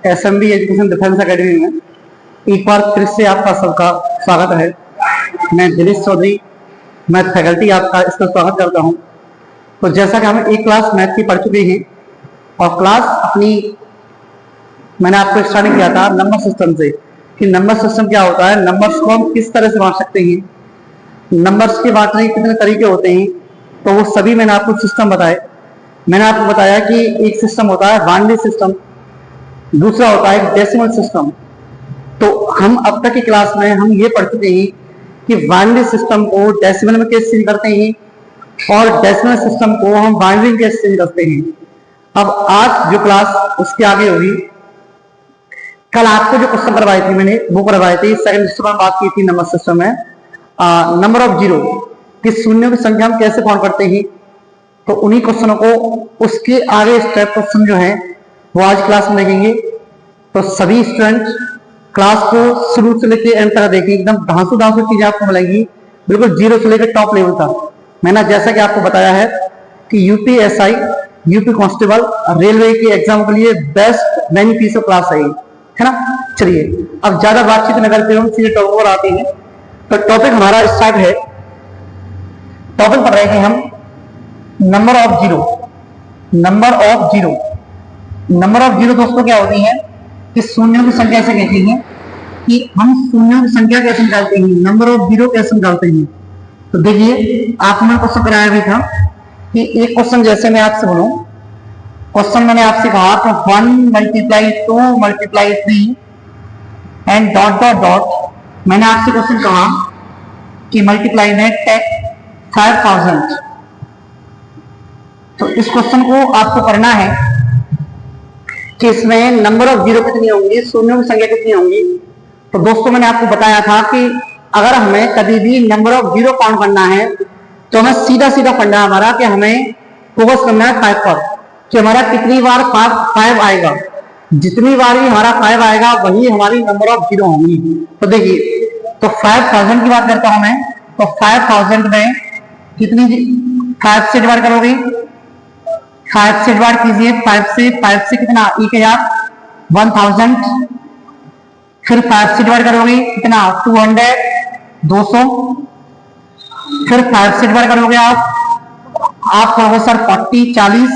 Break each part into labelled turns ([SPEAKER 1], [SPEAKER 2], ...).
[SPEAKER 1] SMB education defence academy में एक बार फिर से आपका सबका स्वागत है। मैं दिनेश चौधरी, मैं फैकल्टी आपका इसमें स्वागत करता हूं। तो जैसा कि हम एक क्लास मैथ की पढ़ चुके हैं और क्लास अपनी मैंने आपको स्टार्टिंग किया था नंबर सिस्टम से कि नंबर सिस्टम क्या होता है, नंबर्स को हम किस तरह से बांट सकते हैं, नंबर्स के बांटने के कितने तरीके होते हैं, तो वो सभी मैंने आपको सिस्टम बताए। मैंने आपको बताया कि एक सिस्टम होता है बाइनरी सिस्टम, दूसरा होता है डेसिमल सिस्टम। तो हम अब तक की क्लास में हम ये पढ़ चुके हैं कि बाइनरी सिस्टम को डेसिमल में कैसे चेंज करते हैं और डेसिमल सिस्टम को हम बाइनरी में कैसे चेंज करते हैं। अब आज जो क्लास उसके आगे होगी, कल आपको जो क्वेश्चन करवाए थे मैंने वो करवाए थे सेकंड सिस्टम में, बात की थी नंबर सिस्टम में नंबर ऑफ जीरो कि शून्यों की संख्या हम कैसे काउंट करते हैं। तो उन्हीं क्वेश्चनों को उसके आगे स्टेप क्वेश्चन जो है वो आज क्लास में देखेंगे। तो सभी स्टूडेंट क्लास को शुरू से लेकर एंड तक देखेंगे, एकदम धांसू चीजें आपको मिलेंगी, बिल्कुल जीरो से लेकर टॉप लेवल तक। मैंने जैसा कि आपको बताया है कि यूपीएसआई, यूपी कांस्टेबल, रेलवे के एग्जाम के लिए बेस्ट बेनिफिशियल क्लास है ना। चलिए अब ज्यादा बातचीत न करते हम सीधे टॉपिक पर आते हैं। तो टॉपिक हमारा स्टार्ट है, टॉपिक पढ़ रहे हैं हम number of zero. Number of zero, number of zero दोस्तों क्या होती है कि शून्यों की संख्या ऐसे कहते हैं कि हम शून्यों की संख्या कैसे निकालते हैं, नंबर ऑफ जीरो कैसे निकालते हैं। तो देखिए आपने क्वेश्चन कराया भी था कि एक क्वेश्चन जैसे मैं आपसे बोलूं, क्वेश्चन मैंने आपसे कहा तो 1 multiply 2 multiply 3 and dot dot dot. मैंने आपसे क्वेश्चन कहा कि मल्टीप्लाई में 5000। तो इस क्वेश्चन को आपको करना है कि इसमें नंबर ऑफ जीरो कितनी होंगी, शून्यों की संख्या कितनी होंगी। तो दोस्तों मैंने आपको बताया था कि अगर हमें कभी भी नंबर ऑफ जीरो काउंट करना है तो हमें सीधा करना है हमारा कि हमें फोकस करना है 5 पर, कि हमारा कितनी बार 5 आएगा। जितनी बार भी हमारा 5 आएगा वही हमारी नंबर ऑफ जीरो होंगी। तो देखिए तो 5000 की बात करता हूं मैं, तो 5000 में कितनी 5 से डिवाइड करोगे, 5 से डिवाइड कीजिए, 5 से कितना 1000, 1000। फिर 5 से डिवाइड करोगे कितना 200, 200। फिर 5 से डिवाइड करोगे आप कहोगे सर 40, 40।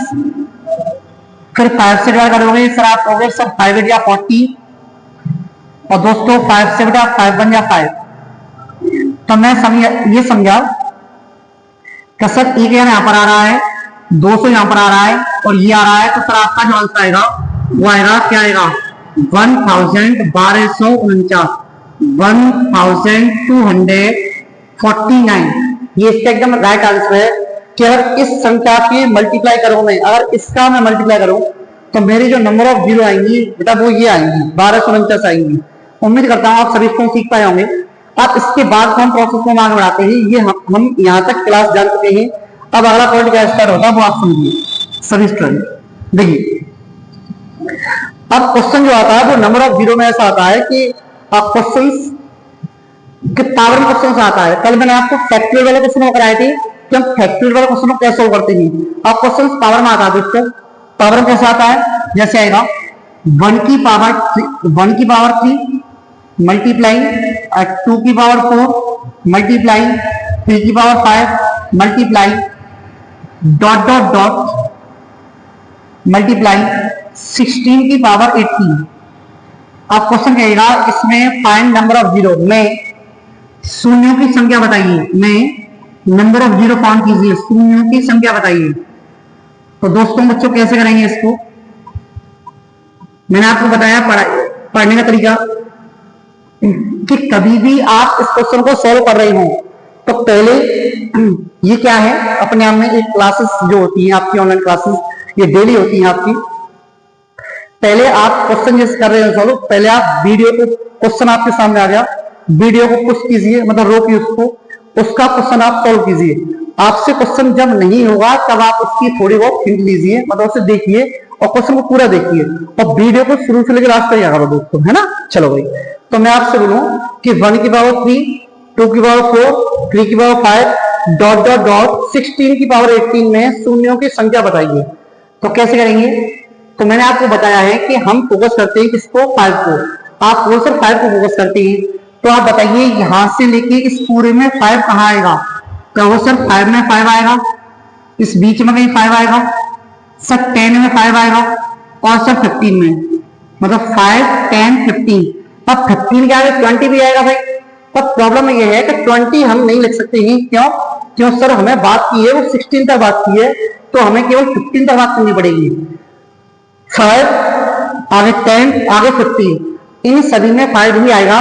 [SPEAKER 1] फिर 5 से डिवाइड करोगे सर आप कहोगे सर 5 या 40। और दोस्तों 5 से बेटा 5 बन या 5। तो मैं ये समझा कि सर 1000 यहां पर आ रहा है, 200 यहां पर आ रहा है और ये आ रहा है, तो सर आपका जो आंसर आएगा वो आएगा क्या आएगा 1249, 1249। ये इसका एकदम राइट आंसर है कि अगर इस संख्या के मल्टीप्लाई करूं मैं, अगर इसका मैं मल्टीप्लाई करूं तो मेरी जो नंबर ऑफ जीरो आएंगी बेटा वो ये आएंगी 1249 आएंगी। उम्मीद करता हूं आप सभी इसको सीख पाए होंगे। आप इसके बाद हम प्रोसेस को आगे बढ़ाते हैं, ये हम यहां तक क्लास जान चुके हैं। अब अगला पॉइंट क्या स्टार्ट होता है वो आप समझिए सभी स्टूडेंट। देखिए अब क्वेश्चन जो आता है वो नंबर ऑफ जीरो में ऐसा आता है कि आप क्वेश्चन के पावर में क्वेश्चन से आता है। कल मैंने आपको फैक्टोरियल वाले क्वेश्चन कराए थे कि हम फैक्टोरियल वाले क्वेश्चन को कैसे सोल्व करते हैं। अब क्वेश्चन पावर में आता है दोस्तों, पावर में कैसे आता है, जैसे आएगा 1 की पावर 3 मल्टीप्लाई 2 की पावर 4 मल्टीप्लाई 3 की power 5 multiply dot dot dot multiply 16 की पावर 18। अब क्वेश्चन कहेगा इसमें फाइंड नंबर ऑफ जीरो, में शून्यों की संख्या बताइए, में नंबर ऑफ जीरो फाउंड कीजिए, शून्यों की संख्या बताइए। तो दोस्तों बच्चों कैसे करेंगे इसको, मैंने आपको बताया पढ़ने का तरीका कि कभी भी आप इस क्वेश्चन को सॉल्व कर रहे हो तो पहले ये क्या है, अपने आप में एक क्लासेस जो होती हैं आपकी ऑनलाइन क्लासेस, ये डेली होती हैं आपकी। पहले आप क्वेश्चन जैसे कर रहे हो सॉल्व, पहले आप वीडियो को, क्वेश्चन आपके सामने आ गया, वीडियो को पुश कीजिए, मतलब रोकिए उसको, उसका क्वेश्चन आप सॉल्व कीजिए। आपसे क्वेश्चन जब नहीं होगा तब आप उसकी थोड़ी बहुत हिंट लीजिए, मतलब उसे देखिए और क्वेश्चन को पूरा देखिए और वीडियो को शुरू से लेकर लास्ट तक करो दोस्तों, है ना। चलो भाई, तो मैं आपसे बोलूं कि 1 की पावर 3, 2 की पावर 4, 3 की पावर 5 डॉट डॉट डॉट 16 की पावर 18 में शून्यों की संख्या बताइए। तो कैसे करेंगे, तो मैंने आपको बताया है कि हम फोकस करते हैं किसको, 5 को। आप वो सर 5 को फोकस करते हैं, तो आप बताइए यहां से लेके इस पूरे में 5 कहाँ आएगा? तो वो सर 5 में 5 आएगा, इस बीच में कहीं 5 आएगा, सर 10 में 5 आएगा, और सर 15 में, मतलब 5, 10, 15। अब 15 के आगे 20 भी आएगा भाई। पर प्रॉब्लम ये है कि 20 हम नहीं लिख सकते हैं। क्यों सर, हमें बात की है वो 16 तक बात की है, तो हमें केवल 15 तक बात करनी पड़ेगी। 5 आगे 10 आगे 15, इन सभी में 5 भी आएगा।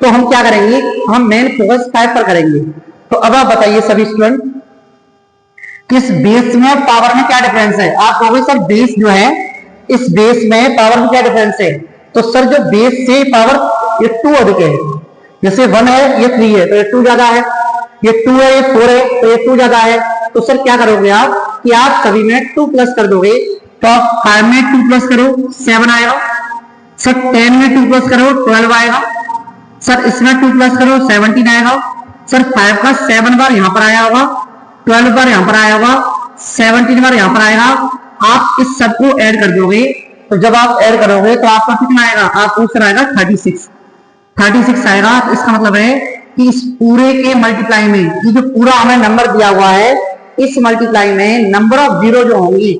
[SPEAKER 1] तो हम क्या करेंगे, हम मेन फोकस 5 पर करेंगे। तो अब आप बताइए सभी स्टूडेंट, किस बेस में और पावर में क्या डिफरेंस है? आप कहोगे सर बेस जो है, इस बेस में पावर में क्या डिफरेंस है? तो सर जो बेस से पावर ये 2 अधिक है, जैसे 1 है ये 3 है तो ये 2 ज्यादा है, ये 2 है ये 4 है तो ये 2 ज्यादा है। तो सर क्या करोगे आप कि आप सभी में 2 प्लस कर दोगे। तो आप 5 में 2 प्लस करो 7 आएगा, सर 10 में 2 प्लस करो 12 आएगा, सर इसमें 2 प्लस करो 17 आएगा, सर 5 का 7 बार यहां पर आया होगा, 12 बार यहां पर आया होगा, 17 बार यहां पर आएगा। आप इस सबको ऐड कर दोगे, तो जब आप ऐड करोगे तो आपका कितना आएगा? आपको उत्तर आएगा 36 आएगा। तो इसका मतलब है कि इस पूरे के मल्टीप्लाई में, ये जो पूरा हमें नंबर दिया हुआ है, इस मल्टीप्लाई में नंबर ऑफ जीरो जो होंगी,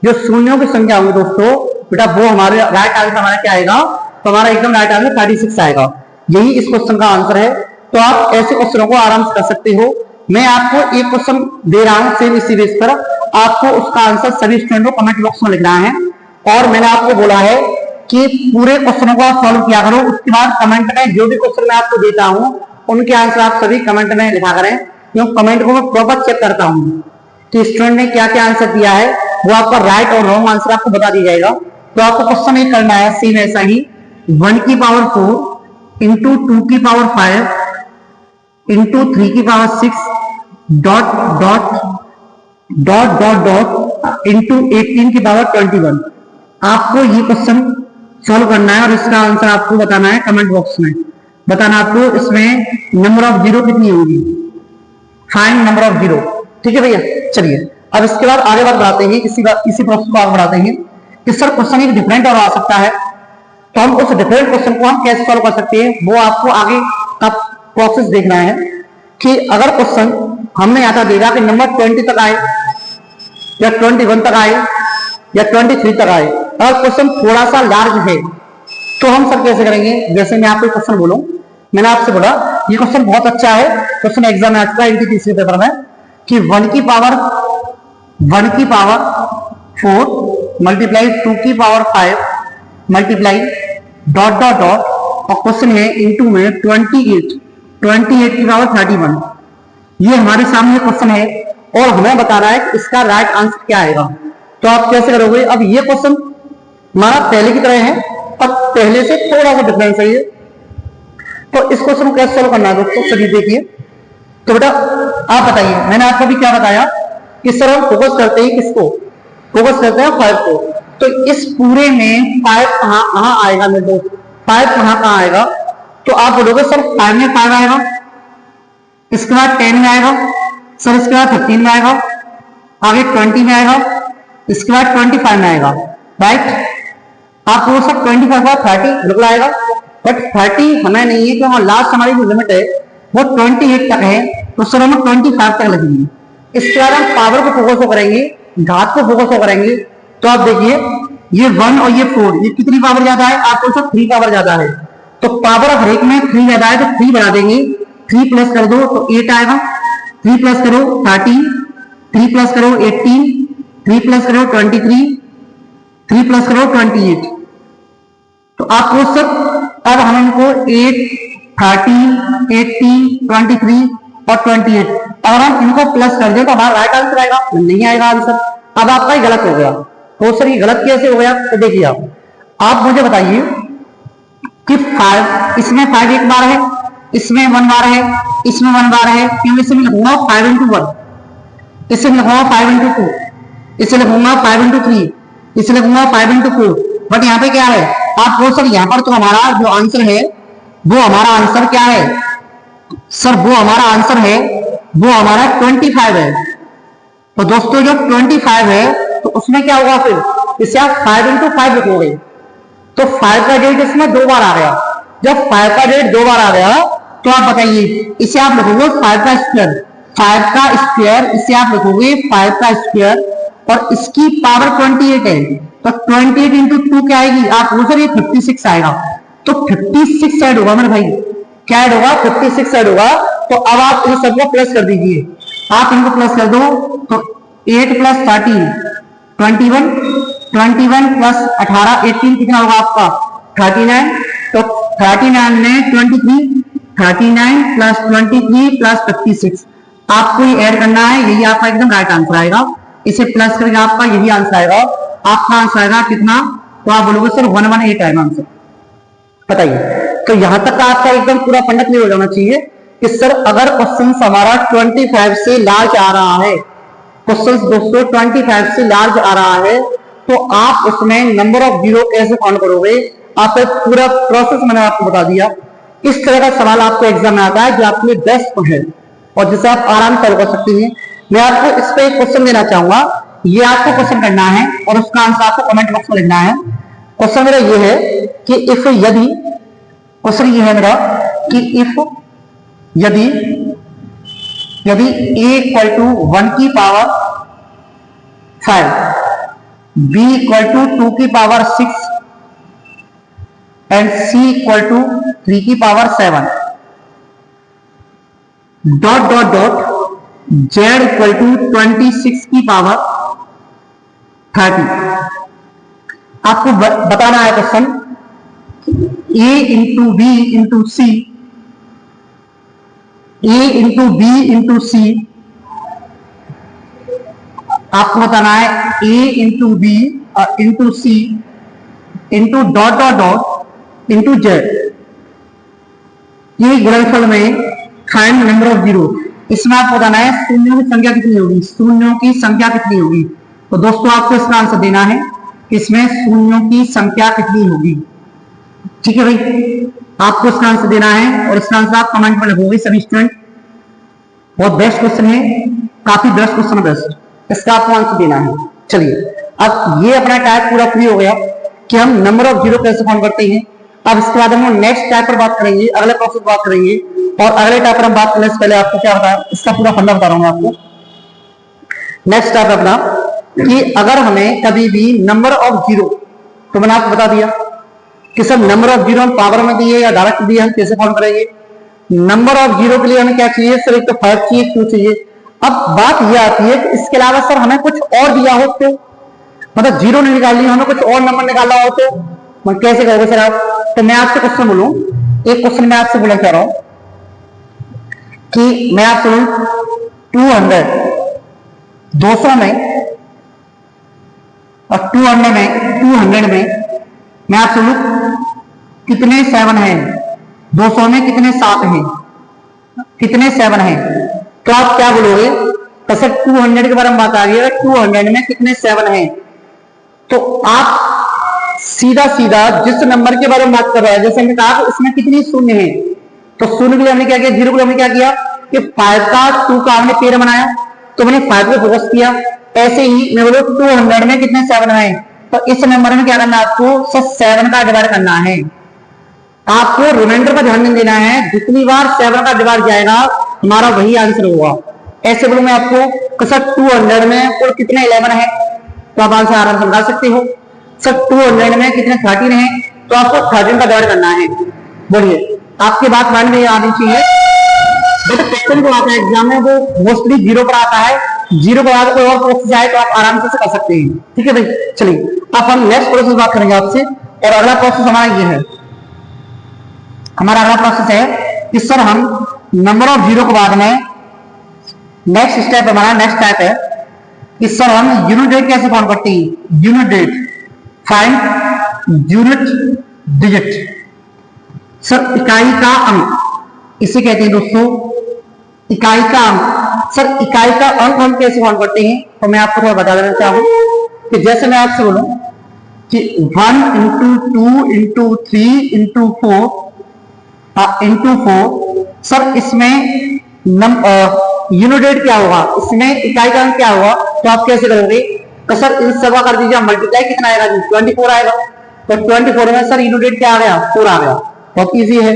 [SPEAKER 1] जो शून्यों की संख्या होंगी दोस्तों, बेटा वो हमारे राइट आंसर हमारा क्या आएगा? तो हमारा एकदम राइट आंसर 36 आएगा। यही इस क्वेश्चन का आंसर है। तो आप ऐसे क्वेश्चनों को आराम से कर सकते हो। मैं आपको एक क्वेश्चन दे रहा हूं सेम इसी बेस पर, आपको उसका आंसर सभी स्टूडेंट को कमेंट बॉक्स में लिखना है। और मैंने आपको बोला है कि पूरे क्वेश्चनों को आप सॉल्व किया करो, उसके बाद कमेंट में जो भी क्वेश्चन मैं आपको देता हूं उनके आंसर आप सभी कमेंट में लिखा करें। क्यों कमेंट को मैं प्रॉपर चेक करता हूं कि स्टूडेंट ने क्या क्या आंसर दिया है, वो आपका राइट और रॉन्ग आंसर आपको बता दिया जाएगा। तो आपको क्वेश्चन एक करना है सेम ऐसा ही, 1 की पावर 4 इंटू 2 की पावर 5 इंटू 3 की power 6 dot dot dot dot dot into 18 की पावर 21। आपको ये क्वेश्चन सॉल्व करना है और इसका आंसर आपको बताना है कमेंट बॉक्स में। बताना आपको इसमें नंबर ऑफ जीरो कितनी होगी, फाइंड नंबर ऑफ जीरो। ठीक है भैया, चलिए अब इसके बाद आगे बात बढ़ाते हैं, इसी प्रोसेस को आगे बढ़ाते हैं कि सर क्वेश्चन एक डिफरेंट और आ सकता है, तो हम उस डिफरेंट क्वेश्चन को हम कैसे सॉल्व कर सकते हैं, वो आपको आगे का प्रोसेस देखना है। कि अगर क्वेश्चन हमने यहाँ देगा कि नंबर 20 तक आए या 21 तक आए या 23 तक आए, अगर क्वेश्चन थोड़ा सा लार्ज है तो हम सर कैसे करेंगे? जैसे मैं आपको क्वेश्चन बोलूं, मैंने आपसे बोला ये क्वेश्चन बहुत अच्छा है, क्वेश्चन एग्जाम में आ चुका है इनकी तीसरे पेपर में, कि 1 की पावर 4 मल्टीप्लाई 2 की power 5 multiply dot dot dot, और क्वेश्चन है इंटू में 28 की पावर 31। ये हमारे सामने क्वेश्चन है और हमें बता रहा है कि इसका राइट आंसर क्या आएगा। तो आप कैसे करोगे? अब ये क्वेश्चन हमारा पहले की तरह है पर पहले से थोड़ा सा डिफरेंस है ये। तो इस क्वेश्चन को कैसे सॉल्व करना है दोस्तों, चलिए देखिए। तो बेटा आप बताइए, मैंने आपको भी क्या बताया कि सर हम फोकस करते हैं किसको? फोकस करते हैं 5 को। तो इस पूरे में 5 कहां आएगा मेरे दोस्त? 5 कहां आएगा? तो आप बोलोगे सर 5 में 5 आएगा, इसके बाद 10 में आएगा, सर इसके बाद 15 में आएगा, आगे 20 में आएगा, इसके बाद 25 में आएगा, राइट। आप बोल सकते 25 का 30 बिल्कुल आएगा, बट 30 हमें नहीं है, क्योंकि लास्ट हमारी जो लिमिट है वो 28 तक है, तो सर हम 25 तक लगेंगे। इसके बाद हम पावर को फोकस करेंगे, घात को फोकस करेंगे। तो आप देखिए ये 1 और ये 4, ये कितनी पावर ज्यादा है? आप बोल सकते 3 पावर ज्यादा है, तो पावर हर एक में 3 ज्यादा है, तो 3 बढ़ा देंगे, 3 प्लस कर दो तो 8 आएगा, 3 प्लस करो 30, 3 प्लस करो 18, 3 प्लस करो 23, 3 प्लस करो 28। तो आप पूछ सकते अब हम इनको 8, 30, 18, 23 और 28 अगर हम इनको प्लस कर दें तो हमारा राइट आंसर आएगा? नहीं आएगा आंसर। अब आपका ही गलत हो गया। तो सर ये गलत कैसे हो गया? तो देखिए आप मुझे बताइए कि 5, इसमें 5 एक बार है, इसमें 1 बार है, इसमें 1 बार है, क्यों? इसमें लिखूंगा 5 into 1, इससे लिखूंगा 5 into 2, इससे लिखूंगा 5 into 3, इससे लिखूंगा 5 into 4। बट यहाँ पे क्या है? आप बोल सर यहाँ पर तो हमारा जो आंसर है वो हमारा आंसर क्या है? सर वो हमारा आंसर है, वो हमारा 25 है। तो दोस्तों जो 25 है तो उसमें क्या होगा फिर? इसे आप 5 इंटू 5 लिखोगे तो 5 का डेट इसमें 2 बार आ गया। जब 5 का डेट 2 बार आ गया तो आप बताइए इसे आप लिखोगे 5 का स्क्वायर, 5 का स्क्वायर इसे आप लिखोगे 5 का स्क्वायर और इसकी पावर 28 है तो 28 इंटू 2 क्या आएगी, आप बोल सर ये 56 आएगा। तो 56 ऐड होगा मेरे भाई, क्या ऐड होगा, 56 ऐड होगा। तो अब आप इन सबको प्लस कर दीजिए, आप इनको प्लस कर दो तो 8 प्लस 13 21, 21 प्लस 18 18 कितना होगा आपका 39। तो 39 में 23, 39 प्लस 23 प्लस 56 आपको ये ऐड करना है, यही आपका एकदम राइट आंसर आएगा। इसे प्लस करके आपका यही आंसर आएगा, आपका आंसर आएगा कितना, तो आप बोलोगे सर 118 आएगा आंसर। बताइए, तो यहां तक आपका एकदम पूरा फंडा क्लियर हो जाना चाहिए कि सर अगर क्वेश्चन हमारा 25 से लार्ज आ रहा है, क्वेश्चन दोस्तों 25 से लार्ज आ रहा है तो आप उसमें नंबर ऑफ जीरो कैसे काउंट करोगे, आप पूरा प्रोसेस मैंने आपको बता दिया। इस तरह का सवाल आपको एग्जाम में आता है जो आपके बेस्ट है और जिसे आप आराम से कर सकते हैं। मैं आपको इस पे एक क्वेश्चन देना चाहूंगा, ये आपको क्वेश्चन करना है और उसका आंसर आपको कमेंट बॉक्स में लिखना है। क्वेश्चन मेरा ये है कि इफ यदि, क्वेश्चन ये है मेरा कि इफ यदि a इक्वल टू 1 की पावर 5, b इक्वल टू 2 की power 6 and c equal to 3 की power 7 dot dot dot z equal to 26 की पावर 30। आपको बताना है question a into B into C, a into B into C, आपको बताना है a into B into C into dot dot dot into Z. ये गुणनफल में फाइंड नंबर ऑफ जीरो, इसमें आपको बताना है शून्यों की संख्या कितनी होगी, शून्यों की संख्या कितनी होगी। तो दोस्तों आपको इसका आंसर देना है इसमें शून्यों की संख्या कितनी होगी। ठीक है भाई, आपको इसका आंसर देना है और इसका आंसर आप कमेंट में लिखोगे सभी स्टूडेंट। बहुत बेस्ट क्वेश्चन है, काफी बेस्ट क्वेश्चन है, बेस्ट, इसका आपको आंसर देना है। चलिए अब ये अपना टाइप पूरा फ्री हो गया कि हम नंबर ऑफ जीरो कैसे फाउंड करते हैं। अब इसके बाद हम नेक्स्ट टाइप पर बात करेंगे, अगले प्रोसेस बात करेंगे और अगले टाइप पर हम बात करने से पहले आपको क्या बताया, इसका पूरा फंडा बता रहा हूं आपको। नेक्स्ट टाइप अपना कि अगर हमें कभी भी नंबर ऑफ जीरो, तो मैंने आपको बता दिया कि सब नंबर ऑफ जीरो हम पावर में दिए या डायरेक्ट दिए, हम कैसे फाउंड करेंगे। नंबर ऑफ जीरो के लिए हमें क्या चाहिए सर, एक तो 5 चाहिए, 2 चाहिए। अब बात यह आती है कि इसके अलावा सर हमें कुछ और दिया हो तो, मतलब जीरो नहीं निकालनी, हमें कुछ और नंबर निकालना हो तो मैं कैसे करोगे सर आप। तो मैं आपसे क्वेश्चन बोलूं, एक क्वेश्चन मैं आपसे बोलना चाह रहा हूं कि मैं आपसे बोलूं 200 200 में और 200 में मैं आपसे बोलूं कितने 7 हैं, 200 में कितने 7 हैं, कितने 7 हैं, तो आप क्या बोलोगे। तो सर 200 के बारे में बात आ रही है, 200 में कितने 7 हैं, तो आप सीधा सीधा जिस नंबर के बारे में बात कर रहा है, जैसे हमने कहा इसमें कितनी शून्य है, तो शून्य के लिए हमने क्या किया, जीरो के लिए हमने क्या किया कि 5 का 2 का हमने पेड़ बनाया, तो मैंने 5 पे फोकस किया। ऐसे ही मैं बोलो 200 में कितने 7 हैं, तो इस नंबर में क्या करना है आपको, 7 का डिवाइड करना है। आपको रिमाइंडर पर ध्यान नहीं देना है, जितनी बार 7 का डिवाइड जाएगा हमारा वही आंसर होगा। ऐसे बोलो मैं आपको सर 200 में कुल कितने 11 है, तो आप आंसर आराम से निकाल सकते हो। सर 200 में कितने 13 है, तो आपको 13 का डिवाइड करना है। बोलिए, आपकी बात माइंड में आनी चाहिए। बट क्वेश्चन जो आता है एग्जाम में वो मोस्टली जीरो पर आता है, जीरो पर आकर कोई और प्रोसेस आए तो आप आराम से कर सकते हैं। ठीक है भाई, चलिए अब हम नेक्स्ट प्रोसेस बात करेंगे आपसे, और अगला प्रोसेस हमारा ये है, हमारा अगला प्रोसेस है कि सर हम नंबर ऑफ जीरो के बाद में नेक्स्ट स्टेप हमारा नेक्स्ट टाइप है कि सर हम यूनिट डेट कैसे फाउंड करते हैं। Unit date, find unit digit, sir इकाई का अंक इसे कहते हैं दोस्तों, इकाई का अंक। सर इकाई का अंक हम कैसे फाउंड करते हैं, तो मैं आपको थोड़ा बता देना चाहूँ कि जैसे मैं आपसे बोलूं कि 1 into 2 into 3 into 4 into 4, sir इसमें यूनिट डेट क्या होगा, इसमें इकाई का अंक क्या होगा, तो आप कैसे करोगे। तो सर इन सब का कर दीजिए मल्टीप्लाई, कितना आएगा जी 24 आएगा। तो 24 में सर यूनिट डेट क्या आ गया 4 आ गया। बहुत इजी है,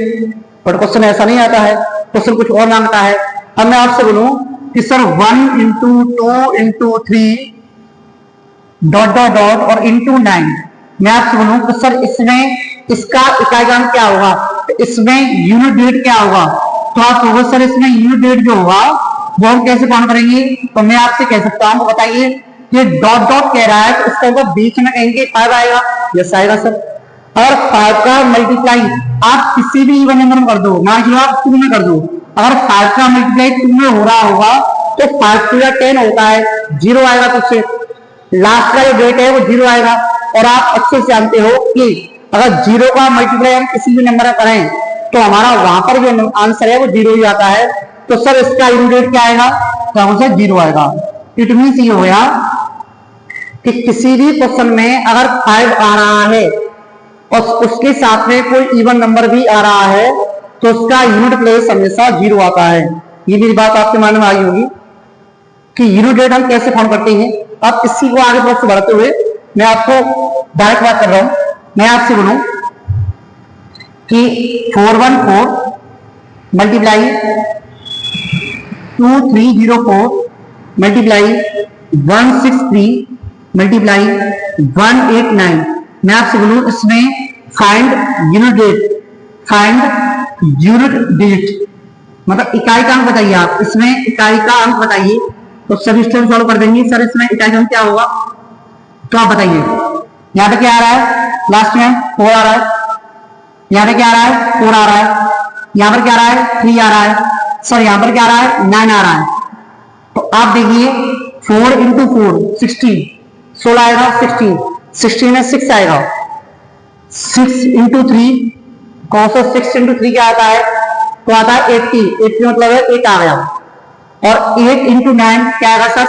[SPEAKER 1] बट क्वेश्चन ऐसा नहीं आता है, क्वेश्चन कुछ और मांगता है। अब मैं आपसे बोलूं कि sir 1 into 2 into 3 dot dot dot और इंटू 9, मैं आपसे बोलूं तो सर इसमें इसका इकाईगांक क्या होगा, तो इसमें यूनिट डेट क्या होगा। तो आप होगा सर इसमें यूनिट डेट जो होगा वो हम कैसे काउंट करेंगे। तो मैं आपसे कह सकता हूं, बताइए ये डॉट डॉट कह रहा है तो इसका होगा बीच में कहेंगे 5 आएगा। यस आएगा सर। अगर 5 का मल्टीप्लाई आप किसी भी इवन नंबर में कर दो, मान लो आप 2 में कर दो, अगर 5 का मल्टीप्लाई 2 में हो रहा होगा तो 5 टू 10 होता है, 0 आएगा। तो उससे लास्ट का जो डेट है वो 0 आएगा। और आप अच्छे से जानते हो कि अगर 0 का मल्टीप्लाई हम किसी भी नंबर में करें तो हमारा वहां पर जो आंसर है वो 0 ही आता है। तो सर इसका यूनिट डेट क्या आएगा, तो हमसे 0 आएगा। इट मींस ये हो गया कि किसी भी क्वेश्चन में अगर 5 आ रहा है और उसके साथ में कोई इवन नंबर भी आ रहा है तो उसका यूनिट प्लेस हमेशा 0 आता है। ये मेरी बात आपके मानने में आई होगी कि यूनिट डेट हम कैसे फाउंड करते हैं। अब इसी को आगे प्रोसेस बढ़ाते हुए मैं आपको डायरेक्ट बात कर रहा हूं। मैं आपसे बोलूं कि 414 मल्टीप्लाई 2304 मल्टीप्लाई 163 मल्टीप्लाई 189, मैं आपसे बोलूं इसमें find unit date, find unit date मतलब इकाई का अंक बताइए। आप इसमें इकाई का अंक बताइए। तो सभी स्टेप सॉल्व कर देंगे। सर इसमें इकाई का अंक क्या होगा, तो आप बताइए। यहाँ पे क्या आ रहा है, लास्ट में 4 आ रहा है, यहाँ पे क्या आ रहा है 4 आ रहा है, यहाँ पर क्या आ रहा है 3 आ रहा है, सर यहाँ पर क्या आ रहा है 9 आ रहा है। तो आप देखिए 4 इंटू 4 16, 16 आएगा, 16 में 6 आएगा, 6 इंटू 3 कौन सा 6 इंटू 3 क्या आता है, तो आता है 80 मतलब है 8 आ गया। और 8 इंटू 9 क्या आएगा सर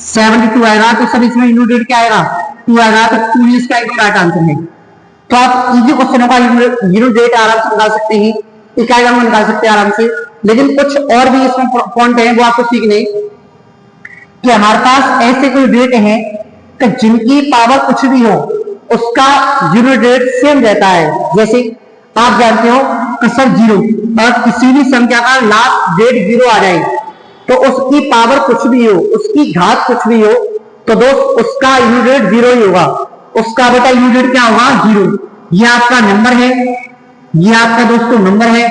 [SPEAKER 1] 72 आएगा। तो सर इसमें यूनिट डेट क्या आएगा 2 आएगा। तो 2 इसका एक राइट आंसर है। तो आप इजी क्वेश्चनों का यूनिट डेट आराम से निकाल सकते हैं, इकाई अंक निकाल सकते हैं आराम से। लेकिन कुछ और भी इसमें पॉइंट है वो आपको सीखने कि हमारे पास ऐसे कोई डेट है कि जिनकी पावर कुछ भी हो उसका यूनिट डेट सेम रहता है। जैसे आप जानते हो कि सर 0, अगर किसी भी संख्या का लास्ट डेट 0 आ जाए तो उसकी पावर कुछ भी हो, उसकी घात कुछ भी हो, तो दोस्त उसका यूनिट डेट 0 ही होगा। उसका बेटा यूनिट डेट क्या होगा 0। ये आपका नंबर है, ये आपका दोस्तों नंबर है,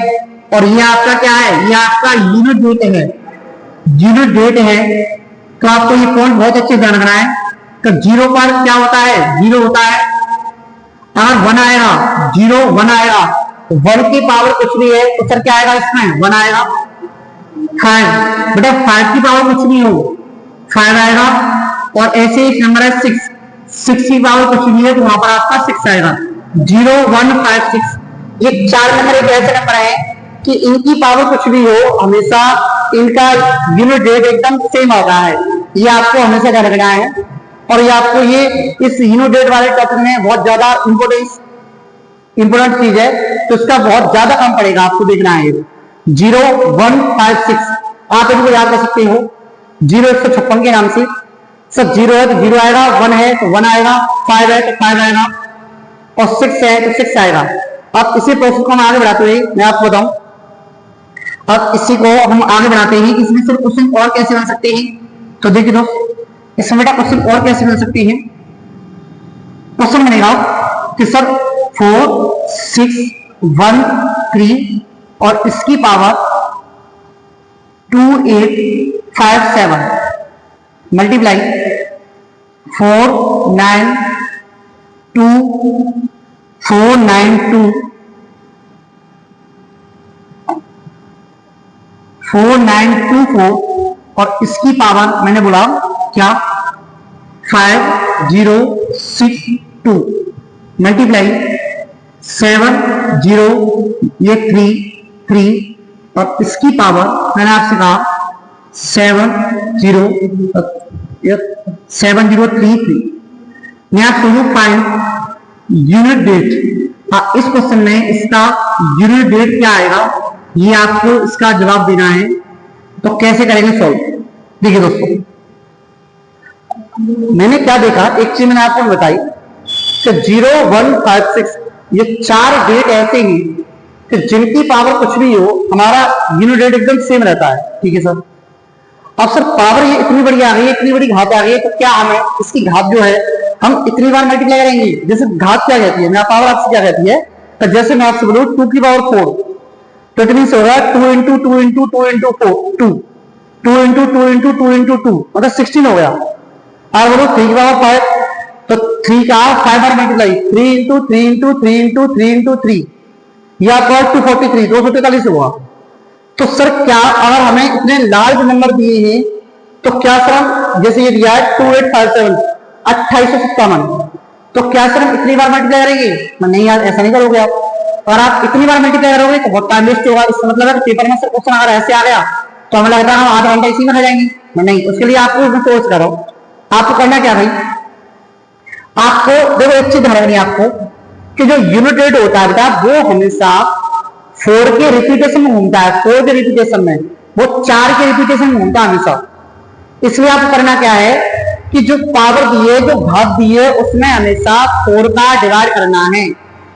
[SPEAKER 1] और ये आपका क्या है, ये आपका यूनिट डेट है। यूनिट डेट है तो आपको ये पॉइंट बहुत अच्छे ध्यान रखना है कि 0 पर क्या होता है 0 होता है। अगर 1 आएगा 0 1 आएगा, 1 की पावर कुछ भी है तो सर क्या आएगा इसमें 1 आएगा। 5 बेटा 5 की पावर कुछ नहीं हो 5 आएगा। और ऐसे एक नंबर है 6 की पावर कुछ नहीं है तो वहां पर आपका 6 आएगा। 0 1 5 6 ये 4 नंबर एक ऐसे नंबर है कि इनकी पावर कुछ भी हो हमेशा इनका यूनिट डेट एकदम सेम होता है। ये आपको हमेशा ध्यान रखना है। और ये आपको ये इस यूनिट डेट वाले टॉपिक में बहुत ज्यादा इंपोर्टेंट चीज है, तो इसका बहुत ज्यादा काम पड़ेगा आपको देखना है। 0 1 5 6 आप इनको याद कर सकते हो 0 156 के नाम से। सब 0 है तो 0 आएगा, 1 है तो 1 आएगा, 5 है तो 5 आएगा, और 6 है तो 6 आएगा। अब इसी प्रोसेस को हम आगे बढ़ाते हुए मैं आपको बताऊं, अब इसी को हम आगे बढ़ाते हैं इसमें सिर्फ क्वेश्चन और कैसे बन सकते हैं। तो देखिए दोस्त इसमें बेटा क्वेश्चन और कैसे बन सकते हैं। क्वेश्चन बनेगा कि सर 4 6 1 3 और इसकी पावर 2 8 5 7 मल्टीप्लाई 4 9 2 4 9 2 4 9 2 4 और इसकी पावर मैंने बोला क्या 5 0 6 2 मल्टीप्लाई 7 0 ये 3 और इसकी पावर मैंने आपसे कहा 7 0 7 0 3 3। मैं आपको फाइंड यूनिट डेट। इस क्वेश्चन में इसका यूनिट डेट क्या आएगा ये आपको इसका जवाब देना है। तो कैसे करेंगे सॉल्व, देखिए दोस्तों मैंने क्या देखा, एक चीज मैंने आपको बताई कि 0, 1, 5, 6 ये 4 डेट ऐसे ही कि जिनकी पावर कुछ भी हो हमारा यूनिट डेट एकदम सेम रहता है। ठीक है सर। अब सर पावर ये इतनी बड़ी आ गई है, इतनी बड़ी घात आ गई है, तो क्या हमें इसकी घात जो है हम इतनी बार मल्टीप्लाई करेंगे? जैसे घात क्या कहती है, मेरा पावर आपसे क्या कहती है, तो जैसे मैं आपसे बोलूं 2 की पावर 4, तो इट मींस होगा 2 into 2 into 2 into 4 2 2 into 2 into 2 into 2 मतलब 16 हो गया। और बोलो 3 की पावर 5, तो 3 का 5 बार multiply 3 into 3 into 3 into 3 into 3 या 243 243 हुआ। तो सर क्या अगर हमें इतने लार्ज नंबर दिए हैं तो क्या सर हम, जैसे ये दिया है 2857 2857, तो क्या सर हम इतनी बार मल्टीप्लाई करेंगे? नहीं यार, ऐसा नहीं करोगे आप। और आप इतनी बार मल्टीप्लाई करोगे तो बहुत टाइम वेस्ट होगा। इसका मतलब है पेपर में सर क्वेश्चन अगर ऐसे आ गया तो हमें लगता है हम आधा घंटा इसी में खा जाएंगे। नहीं, उसके लिए आपको इसमें कोर्स करो। आपको करना क्या भाई, आपको देखो एक चीज ध्यान रखनी है आपको कि जो यूनिट रेट होता है बेटा वो हमेशा 4 के रिपीटेशन में घूमता है। 4 के रिपीटेशन में, वो 4 के रिपीटेशन में घूमता है हमेशा। इसलिए आपको करना क्या है कि जो पावर दी है, जो भाग दी है, उसमें हमेशा 4 का डिवाइड करना है।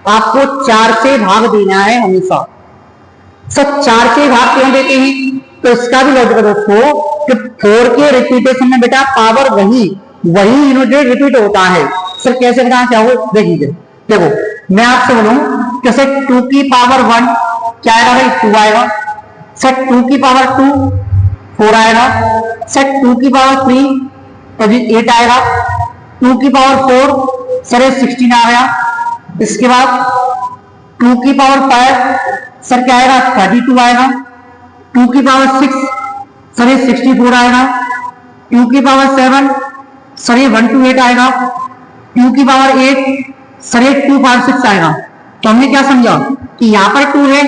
[SPEAKER 1] आपको 4 से भाग देना है हमेशा। सब 4 से भाग क्यों देते हैं? तो इसका भी लॉजिक दोस्तों कि 4 के रिपीटेशन में बेटा पावर वही यूनिट रिपीट होता है। सर कैसे बताना चाहो देखिए। देखो मैं आपसे बोलूं कैसे 2 की पावर 1 क्या आएगा भाई? 2 आएगा। सर 2 की पावर 2 4 आएगा। सर 2 की पावर 3 तो जी 8 आएगा। 2 की पावर 4 सर 16 आ गया। इसके बाद 2 की पावर 5 सर क्या आएगा? 32 आएगा। 2 की पावर 6 सर 64 आएगा। 2 की पावर 7 सर 128 आएगा। 2 की पावर 8 सर 256 आएगा। तो हमने क्या समझा कि यहां पर 2 है,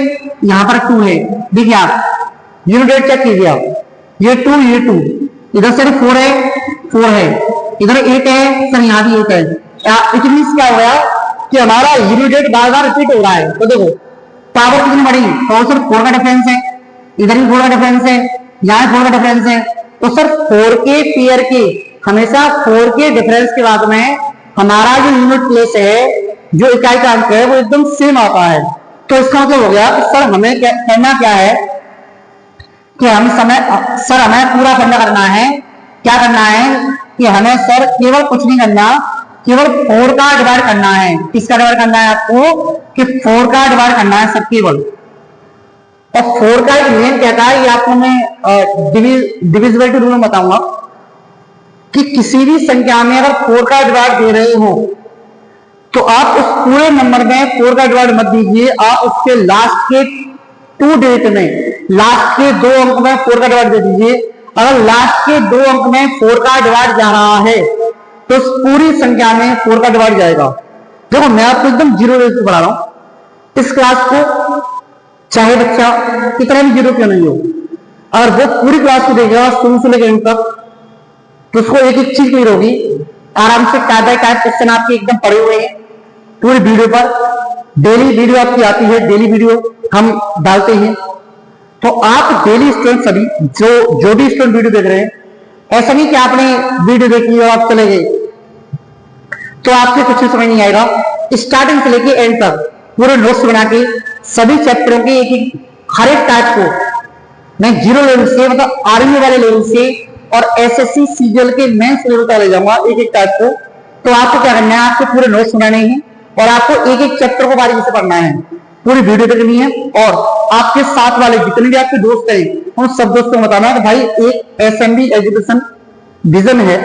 [SPEAKER 1] यहां पर 2 है। देखिए आप यूनिट रेट चेक कीजिए आप, ये 2 ये 2, इधर सर 4 है, इधर 8 है सर, यहां भी 8 है। इट मींस क्या हो गया कि हमारा यूनिट रेट बार बार रिपीट हो रहा है। तो देखो पावर कितनी बड़ी, तो सर 4 का डिफरेंस है, इधर भी 4 का डिफरेंस है, यहाँ 4 का डिफरेंस है। तो सर 4 के पेयर के हमेशा 4 के डिफरेंस के बाद में हमारा जो यूनिट प्लेस है, जो इकाई का अंक है, वो एकदम सेम आता है। तो इसका मतलब हो गया कि सर हमें करना क्या है कि हमें पूरा करना है। क्या करना है कि हमें सर केवल कुछ नहीं करना, केवल 4 का डिवाइड करना है। किसका डिवाइड करना है आपको? कि 4 का डिवाइड करना है सर केवल। और 4 का एक नियम कहता है, ये आपको मैं डिविजिबिलिटी रूल में बताऊंगा कि किसी भी संख्या में अगर 4 का डिवाइड दे रहे हो तो आप उस पूरे नंबर में 4 का डिवाइड मत दीजिए, आप उसके लास्ट के 2 डिजिट में, लास्ट के 2 अंक में 4 का डिवाइड दे दीजिए। अगर लास्ट के 2 अंक में 4 का डिवाइड जा रहा है तो उस पूरी संख्या में 4 का डिवाइड जाएगा। देखो मैं आपको एकदम जीरो रेट से पढ़ा रहा हूं। इस क्लास को चाहे बच्चा कितना भी जीरो क्यों नहीं हो, अगर वो पूरी क्लास को देखेगा शुरू से लेकर अंत तक, तो उसको एक एक चीज क्लियर होगी। आराम से टाइप बाय टाइप क्वेश्चन आपके एकदम पड़े हुए हैं पूरी वीडियो पर। डेली वीडियो आपकी आती है, डेली वीडियो हम डालते हैं। तो आप डेली स्टूडेंट सभी जो भी स्टूडेंट वीडियो देख रहे हैं, ऐसा नहीं कि आपने वीडियो देखी और आप चले गए तो आपसे कुछ समझ नहीं आएगा। स्टार्टिंग से लेके एंड तक पूरे नोट्स बना के सभी चैप्टरों के एक हर एक टाइप को मैं जीरो लेवल से, मतलब आर्मी वाले लेवल से और एसएससी सीजीएल के मेंस लेवल तक ले जाऊंगा एक एक टाइप को। तो आपको क्या करना है, आपको पूरे नोट्स बनाने हैं और आपको एक एक चैप्टर को बारीकी से पढ़ना है, पूरी वीडियो देखनी है। और आपके साथ वाले जितने भी आपके दोस्त हैं उन सब दोस्तों को बताना है कि भाई एक एसएमबी एजुकेशन विजन है।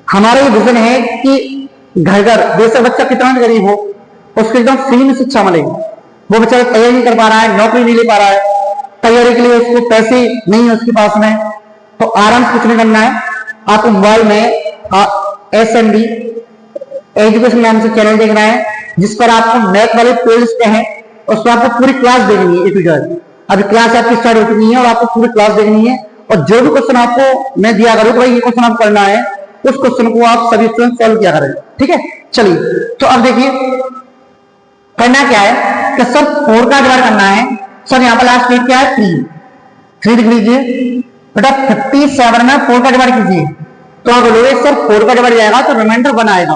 [SPEAKER 1] हमारा ये विजन है कि घर घर बेशक बच्चा कितना भी गरीब हो उसको एकदम फ्री में शिक्षा मिलेगी। वो बच्चा तैयारी नहीं कर पा रहा है, नौकरी नहीं ले पा रहा है, तैयारी के लिए उसको पैसे नहीं है उसके पास में, तो आराम से कुछ नहीं करना है। आपको मोबाइल में एसएमबी एजुकेशन नाम से चैनल देखना है जिस पर आपको मैथ वाले पेज पे है, उस पर आपको पूरी क्लास देखनी है ए टू जेड। अभी क्लास आपकी स्टार्ट हो चुकी है और आपको पूरी क्लास देखनी है। और जो भी क्वेश्चन आपको मैं दिया करूँ भाई ये क्वेश्चन आपको करना है, उस क्वेश्चन को आप सभी स्टूडेंट सॉल्व किया करें। ठीक है, चलिए तो अब देखिए करना क्या है कि सर 4 का डिवाइड करना है। सर यहाँ पर लास्ट डेट क्या है? 3 लिख लीजिए बेटा। 57 में 4 का डिवाइड कीजिए तो आप बोलोगे सर 4 का डिवाइड जाएगा तो रिमाइंडर 1 आएगा।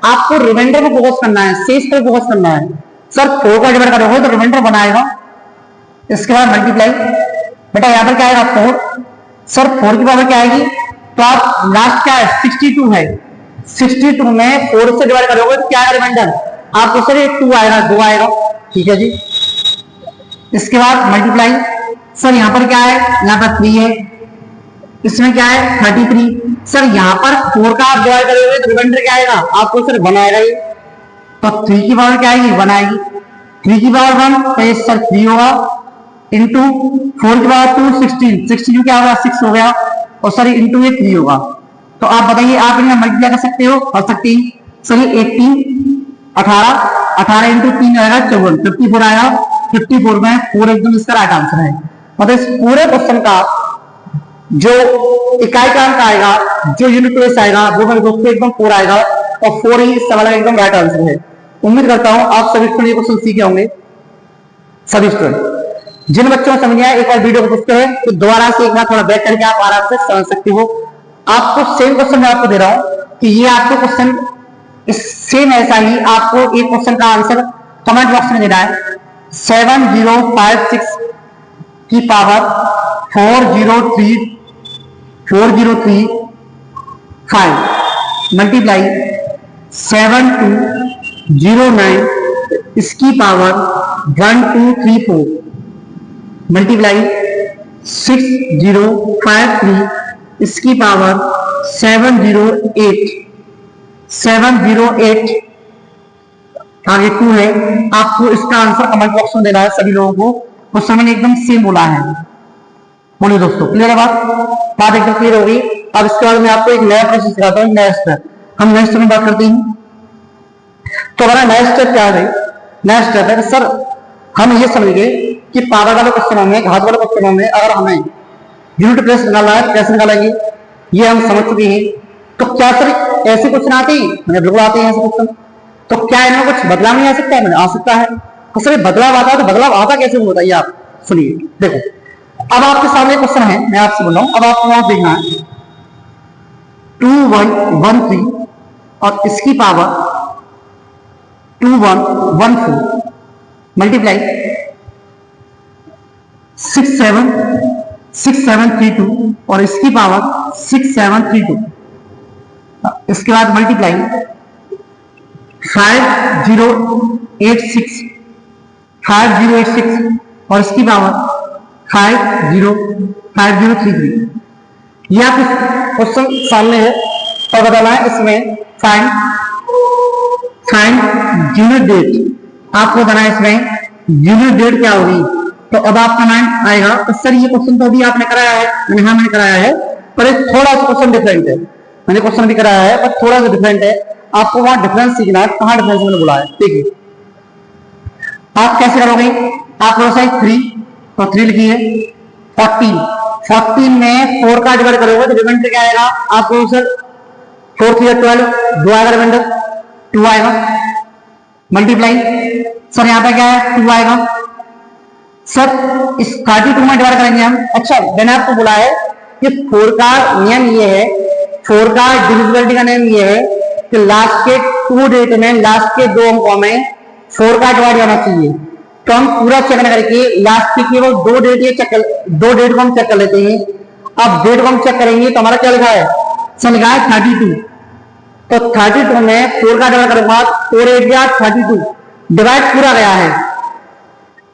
[SPEAKER 1] आपको रिमाइंडर को फोकस करना है, शेष पर फोकस करना है। सर 4 का डिवाइड करोगे तो रिमाइंडर 1 आएगा। इसके बाद मल्टीप्लाई, बेटा यहाँ पर क्या आएगा 4। सर 4 की पावर क्या आएगी, तो आप लास्ट क्या है 62 है, 62 में 4 से डिवाइड करोगे तो क्या है रिमाइंडर, आपको सर 2 आएगा, 2 आएगा। ठीक है जी। इसके बाद मल्टीप्लाई, सर यहाँ पर क्या है, यहाँ पर 3 है, इसमें क्या है 33। सर यहाँ पर 4 का आप डिवाइड करोगे तो रिमाइंडर क्या आएगा, आपको सर 1 आएगा ये। तो 3 की पावर क्या आएगी 1 आएगी, 3 की पावर 1 तो ये सर 3 होगा, इंटू 4 की पावर 2 16, 62 क्या होगा 6 हो गया, और सर इंटू ये 3 होगा। तो आप बताइए आप इन्हें मल्टीप्लाई कर सकते हो, कर सकते हैं। सर 18 18 इंटू 3 आएगा 54, 54 आएगा, 54 में 4 एकदम इसका राइट आंसर है। मतलब इस पूरे क्वेश्चन का जो इकाई का अंक आएगा, जो यूनिट प्लेस आएगा, वो मेरे दोस्तों एकदम 4 आएगा, और 4 ही इस सवाल का एकदम राइट आंसर है। उम्मीद करता हूं आप सभी स्टूडेंट ये क्वेश्चन सीखे होंगे। सभी स्टूडेंट जिन बच्चों को समझ आया एक बार वीडियो को पूछते हैं तो दोबारा से एक बार थोड़ा बैक करके आप आराम से समझ सकते हो। आपको सेम क्वेश्चन मैं आपको दे रहा हूं कि ये आपको क्वेश्चन सेम ऐसा ही आपको एक क्वेश्चन का आंसर कमेंट बॉक्स में देना है। 7056 की पावर 4035 मल्टीप्लाई 7209 इसकी पावर 1234 मल्टीप्लाई 6053 इसकी पावर 708 आगे 2 है। आपको इसका आंसर कमेंट बॉक्स में देना है सभी लोगों को। क्वेश्चन मैंने एकदम सेम बोला है। बोलिए दोस्तों क्लियर है बात एकदम क्लियर हो गई। अब इसके बाद मैं आपको एक नया प्रोसेस सिखाता हूँ, नया स्टेप। हम नए स्टेप में बात करते हैं। तो हमारा नया स्टेप क्या है, नया स्टेप है सर हम ये समझ गए कि पावर वाले क्वेश्चनों में, घात वाले क्वेश्चनों में अगर हमें यूनिट प्लेस निकालना है कैसे निकालेंगे ये हम समझ चुके हैं। तो क्या सर ऐसे क्वेश्चन आते हैं, मैंने बिल्कुल आते हैं ऐसे क्वेश्चन। तो क्या इनमें कुछ बदलाव नहीं आ सकता है, मैंने आ सकता है। तो सर बदलाव आता है तो बदलाव आता कैसे वो बताइए आप। सुनिए देखो अब आपके सामने क्वेश्चन है, मैं आपसे बोल रहा हूं, अब आपको वहां देखना है 2113 और इसकी पावर 2114 मल्टीप्लाई 6732 और इसकी पावर 6732। इसके बाद मल्टीप्लाई 5086 और इसकी पावर 5033। ये आप क्वेश्चन सामने है और बताना है इसमें फाइंड यूनिट डेट। आपको बताना है इसमें यूनिट डेट क्या होगी। तो अब आपका माइंड आएगा तो सर ये क्वेश्चन तो अभी आपने कराया है, मैंने कराया है, पर थोड़ा सा क्वेश्चन डिफरेंट है। मैंने क्वेश्चन भी कराया है पर थोड़ा सा डिफरेंट है। आपको वहां डिफरेंस सीखना है, कहां डिफरेंस मैंने बोला है। देखिए आप कैसे करोगे, आप थोड़ा सा 3 तो 3 लिखिए 14 में 4 का डिवाइड करोगे तो रिमाइंडर क्या आएगा आपको सर 4 3 12 2 आएगा, रिमाइंडर 2 आएगा। मल्टीप्लाई सर यहाँ पे क्या है 2 आएगा। सर इस 32 में डिवाइड करेंगे हम। अच्छा मैंने आपको बोला है कि 4 का नियम ये है, 4 का डिविजिबिलिटी का नियम ये है कि लास्ट के 2 डेट में, लास्ट के 2 अंकों में 4 का डिवाइड होना चाहिए। तो हम पूरा चेक करके लास्ट के केवल 2 डेट को हम चेक कर लेते हैं। अब डेट को हम चेक करेंगे तो हमारा क्या लिखा है, सर लिखा है 32। तो 32 में 4 का डिवाइड करूंगा 4 8 गया 32, डिवाइड पूरा गया है।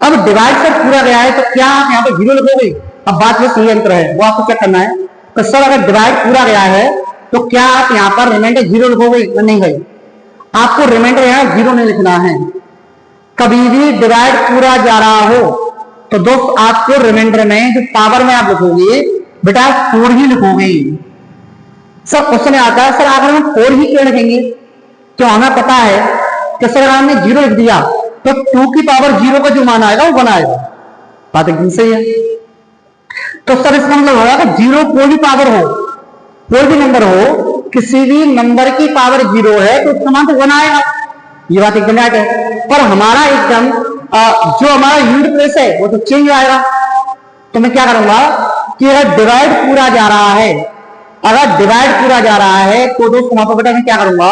[SPEAKER 1] अब डिवाइड सर पूरा गया है तो क्या आप यहाँ पे 0 लिखोगे। अब बात में सही अंतर है वो आपको चेक करना है। तो सर अगर डिवाइड पूरा गया है तो क्या आप यहाँ पर रिमाइंडर 0 लिखोगे, नहीं भाई आपको रिमाइंडर यहाँ 0 नहीं लिखना है। कभी भी डिवाइड पूरा जा रहा हो तो दोस्त आपको रिमाइंडर में जो पावर में आप लिखोगे बेटा 4 ही लिखोगे। सर क्वेश्चन आता है सर अगर हम 4 ही क्यों लिखेंगे, तो हमें पता है कि सर अगर हमने 0 लिख दिया तो 2 की पावर 0 का जो मान आएगा वो 1 आएगा। बात एकदम सही है। तो सर इसका मतलब होगा कि 0 कोई भी पावर हो, कोई भी नंबर हो, किसी भी नंबर की पावर 0 है तो उसका मान तो 1 आएगा। ये बात एकदम राइट है। पर हमारा एकदम जो हमारा यूनिट प्लेस है वो तो चेंज आएगा। तो मैं क्या करूंगा कि अगर डिवाइड पूरा जा रहा है अगर डिवाइड पूरा जा रहा है तो दोस्तों वहां पर बेटा मैं क्या करूंगा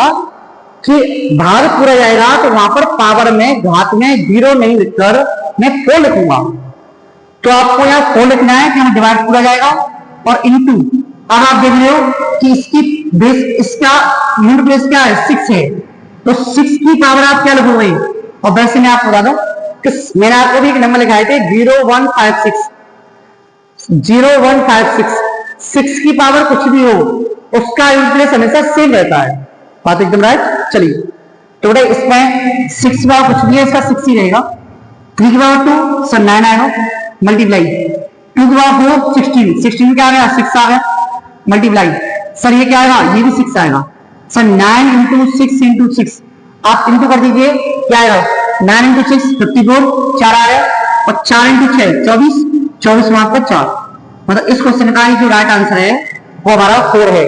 [SPEAKER 1] कि भाग पूरा जाएगा तो वहां पर पावर में घात में 0 नहीं लिखकर मैं 4 लिखूंगा। तो आपको यहाँ 4 लिखना है कि हम डिवाइड पूरा जाएगा और इनटू अब आप देख रहे हो कि इसकी बेस इसका यूनिट बेस क्या है 6 है तो 6 की पावर आप क्या लिखोगे। और वैसे मैं आपको बता दूं कि मैंने आपको भी एक नंबर लिखाए थे 0156 0156 6 की पावर कुछ भी हो उसका यूनिट प्लेस हमेशा सेम रहता है। बात एकदम राइट। चलिए तो बेटा इसमें 6 की पावर कुछ भी है इसका 6 ही रहेगा। 3 की पावर 2 सर 9 आएगा मल्टीप्लाई 2 की पावर 4 16 16 क्या आ गया 6 आ गया मल्टीप्लाई सर ये क्या आएगा ये भी 6 आएगा सर 9 इंटू 6 इंटू 6 आप इंटू कर दीजिए क्या आएगा 9 इंटू 6 54 4 आ गया और 4 इंटू 6 24 24 वहां पर 4 मतलब इस क्वेश्चन का जो राइट आंसर है वो हमारा 4 है।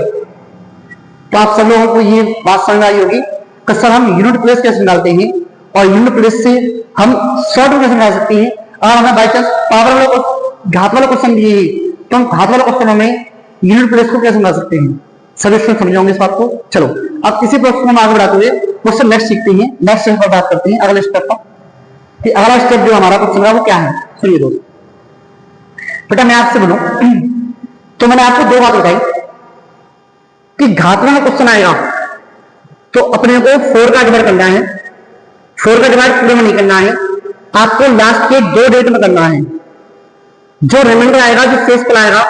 [SPEAKER 1] तो आप सब लोगों को ये बात समझ आई होगी कि सर हम यूनिट प्लेस कैसे निकालते हैं और यूनिट प्लेस से हम शॉर्ट में कैसे निकाल सकते हैं। अगर हमें बाई चांस पावर वाले घात वाले क्वेश्चन दिए तो हम घात वाले क्वेश्चनों में यूनिट प्लेस को कैसे निकाल सकते हैं सभी इसमें समझाओगे इस बात को। चलो अब किसी प्रश्न में आगे बढ़ाते हुए क्वेश्चन नेक्स्ट सीखते हैं नेक्स्ट स्टेप पर बात करते हैं अगले स्टेप पर। अगला स्टेप जो हमारा क्वेश्चन है वो क्या है सुनिए दोस्तों। बेटा मैं आपसे बोलूं तो मैंने आपको 2 बात बताई कि घात में क्वेश्चन आएगा तो अपने को 4 का डिवाइड करना है 4 का डिवाइड पूरे में नहीं करना है आपको लास्ट के 2 डेट में करना है। जो रिमाइंडर आएगा जो शेष कल आएगा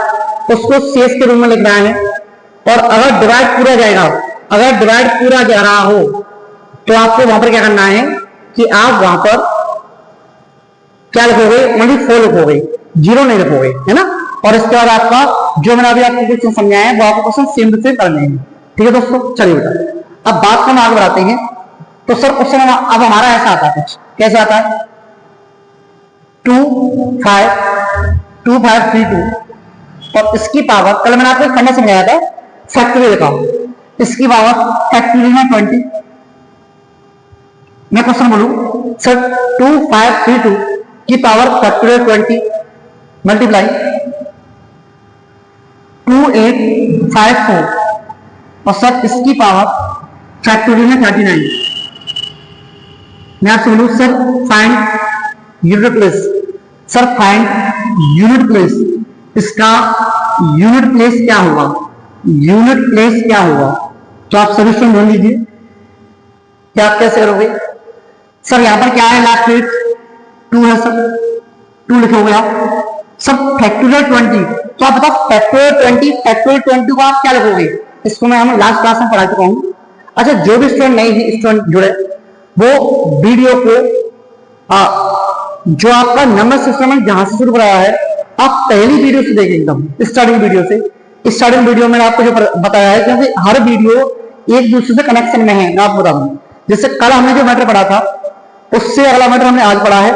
[SPEAKER 1] उसको शेष के रूप में लिखना है। और अगर डिवाइड पूरा जाएगा अगर डिवाइड पूरा जा रहा हो तो आपको वहां पर क्या करना है कि आप वहां पर क्या लिखोगे ओनली 4 लिखोगे 0 नहीं लिखोगे है ना। और इसके बाद आपका जो मैंने अभी आपको क्वेश्चन समझाया है वो आपको क्वेश्चन सेम टू सेम करने हैं। ठीक है दोस्तों चलिए बेटा अब बात को हम आगे बढ़ाते हैं। तो सर क्वेश्चन अब हमारा ऐसा आता है कुछ कैसे आता है 2 5 2 5 3 2 और इसकी पावर कल मैंने आपको खंडा समझाया था फैक्टोरियल का इसकी पावर फैक्टोरियल में 20। मैं क्वेश्चन बोलूं सर 2 5 3 2 की पावर फैक्टोरियल 20 मल्टीप्लाई 2 8 5 4 और सर इसकी पावर फैक्टोरियल में 39। मैं आपसे बोलूं sir find unit place sir find unit place इसका यूनिट प्लेस क्या होगा यूनिट प्लेस क्या होगा। तो आप सभी से ढूंढ लीजिए क्या आप कैसे करोगे। सर यहां पर क्या है लास्ट डेट 2 है सर 2 लिखोगे आप सब फैक्टोरियल 20 तो आप बताओ फैक्टोरियल 20 को आप क्या लिखोगे। इसको मैं हम लास्ट क्लास में पढ़ा चुका हूं। अच्छा जो भी स्टूडेंट नए स्टूडेंट जुड़े वो वीडियो को जो आपका नंबर सिस्टम है जहां से शुरू कराया है आप पहली वीडियो से देखें एकदम स्टार्टिंग वीडियो से। स्टार्टिंग वीडियो में आपको जो बताया है क्योंकि हर वीडियो एक दूसरे से कनेक्शन में है। मैं आपको बता दूं जैसे कल हमने जो मैटर पढ़ा था उससे अगला मैटर हमने आज पढ़ा है